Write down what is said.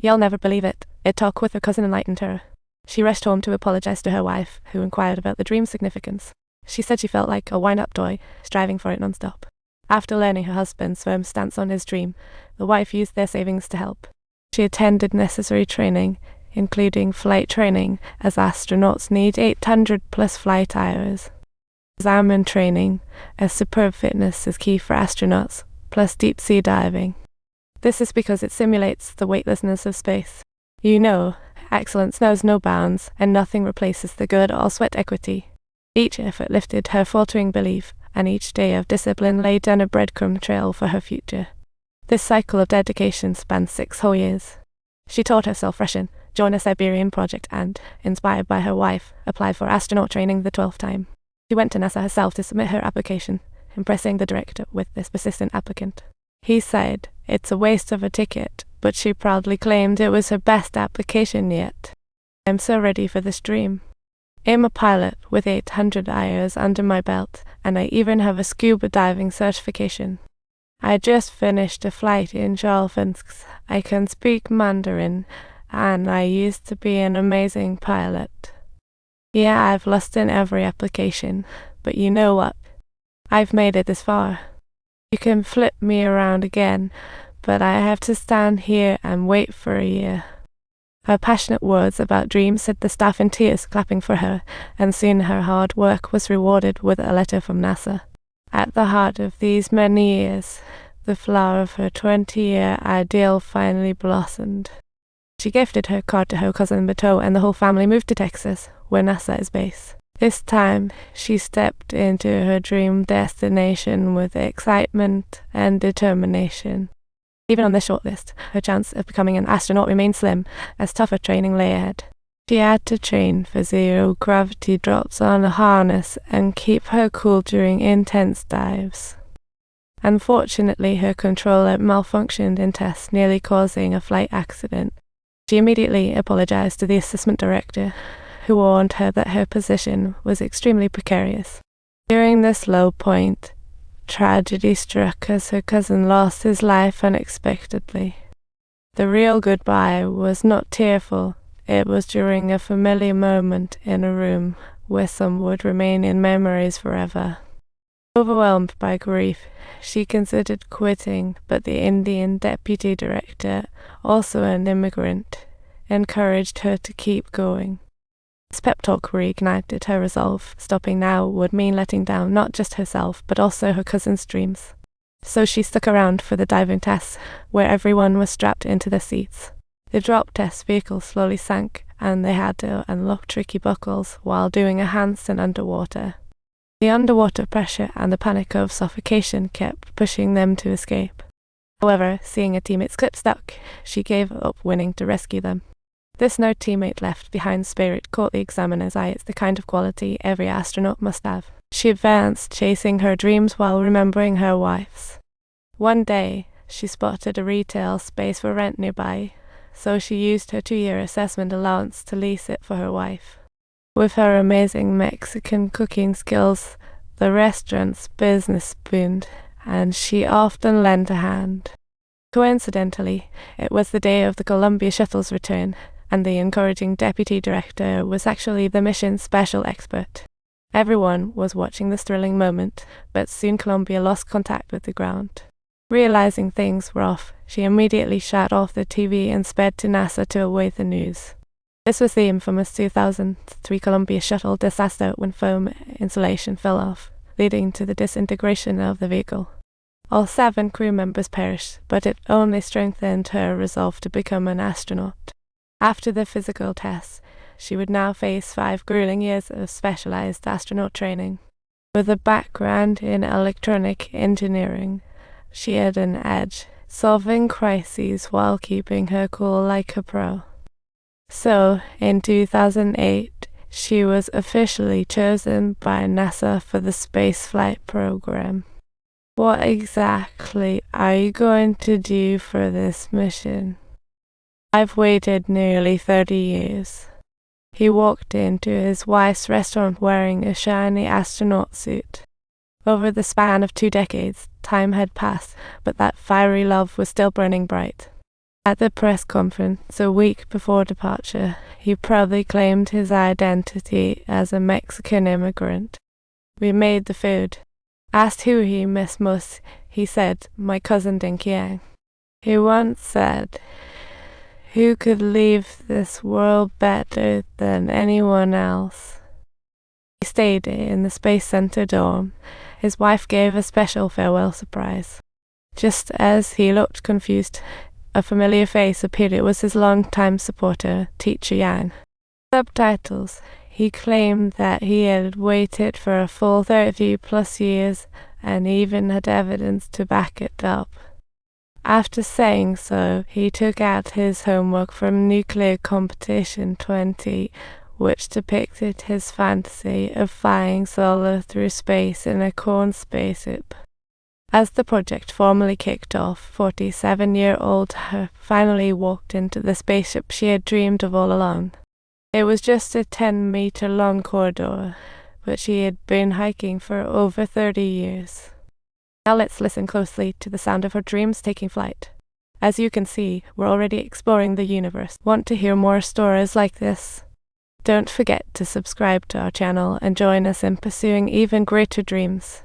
You'll never believe it. A talk with her cousin enlightened her. She rushed home to apologize to her wife, who inquired about the dream's significance. She said she felt like a wind-up toy, striving for it non-stop. After learning her husband's firm stance on his dream, the wife used their savings to help. She attended necessary training, including flight training, as astronauts need 800 plus flight hours. Exam training, as superb fitness is key for astronauts, plus deep-sea diving. This is because it simulates the weightlessness of space. You know, excellence knows no bounds, and nothing replaces the good or sweat equity. Each effort lifted her faltering belief, and each day of discipline laid down a breadcrumb trail for her future. This cycle of dedication spanned 6 whole years. She taught herself Russian, joined a Siberian project, and, inspired by her wife, applied for astronaut training the 12th time. She went to NASA herself to submit her application, impressing the director with this persistent applicant. He said, "It's a waste of a ticket," but she proudly claimed it was her best application yet. "I'm so ready for this dream. I'm a pilot with 800 hours under my belt, and I even have a scuba diving certification. I just finished a flight in Chalfensk. I can speak Mandarin, and I used to be an amazing pilot. Yeah, I've lost in every application, but you know what? I've made it this far. You can flip me around again, but I have to stand here and wait for a year." Her passionate words about dreams set the staff in tears, clapping for her, and soon her hard work was rewarded with a letter from NASA. At the heart of these many years, the flower of her 20-year ideal finally blossomed. She gifted her card to her cousin Bateau, and the whole family moved to Texas, where NASA is based. This time, she stepped into her dream destination with excitement and determination. Even on this shortlist, her chance of becoming an astronaut remained slim, as tougher training lay ahead. She had to train for zero-gravity drops on a harness and keep her cool during intense dives. Unfortunately, her controller malfunctioned in tests, nearly causing a flight accident. She immediately apologized to the assistant director, who warned her that her position was extremely precarious. During this low point, tragedy struck as her cousin lost his life unexpectedly. The real goodbye was not tearful. It was during a familiar moment in a room where some would remain in memories forever. Overwhelmed by grief, she considered quitting, but the Indian deputy director, also an immigrant, encouraged her to keep going. This pep talk reignited her resolve. Stopping now would mean letting down not just herself, but also her cousin's dreams. So she stuck around for the diving tests, where everyone was strapped into their seats. The drop test vehicle slowly sank, and they had to unlock tricky buckles while doing a handstand underwater. The underwater pressure and the panic of suffocation kept pushing them to escape. However, seeing a teammate's clip stuck, she gave up winning to rescue them. This no teammate left behind spirit caught the examiner's eye. It's the kind of quality every astronaut must have. She advanced, chasing her dreams while remembering her wife's. One day, she spotted a retail space for rent nearby, so she used her 2-year assessment allowance to lease it for her wife. With her amazing Mexican cooking skills, the restaurant's business boomed, and she often lent a hand. Coincidentally, it was the day of the Columbia shuttle's return, and the encouraging deputy director was actually the mission's special expert. Everyone was watching this thrilling moment, but soon Columbia lost contact with the ground. Realizing things were off, she immediately shut off the TV and sped to NASA to await the news. This was the infamous 2003 Columbia shuttle disaster when foam insulation fell off, leading to the disintegration of the vehicle. All 7 crew members perished, but it only strengthened her resolve to become an astronaut. After the physical tests, she would now face 5 grueling years of specialized astronaut training. With a background in electronic engineering, she had an edge, solving crises while keeping her cool like a pro. So, in 2008, she was officially chosen by NASA for the spaceflight program. What exactly are you going to do for this mission? I've waited nearly 30 years. He walked into his wife's restaurant wearing a shiny astronaut suit. Over the span of 2 decades, time had passed, but that fiery love was still burning bright. At the press conference a week before departure, he proudly claimed his identity as a Mexican immigrant. "We made the food." Asked who he missed most, he said, "My cousin Dinky Yang." He once said, "Who could leave this world better than anyone else?" He stayed in the Space Center dorm. His wife gave a special farewell surprise. Just as he looked confused, a familiar face appeared. It was his longtime supporter, Teacher Yang. Subtitles. He claimed that he had waited for a full 30+ years and even had evidence to back it up. After saying so, he took out his homework from Nuclear Competition 20, which depicted his fantasy of flying solo through space in a corn spaceship. As the project formally kicked off, 47-year-old her finally walked into the spaceship she had dreamed of all along. It was just a 10-meter-long corridor, but she had been hiking for over 30 years. Now let's listen closely to the sound of her dreams taking flight. As you can see, we're already exploring the universe. Want to hear more stories like this? Don't forget to subscribe to our channel and join us in pursuing even greater dreams.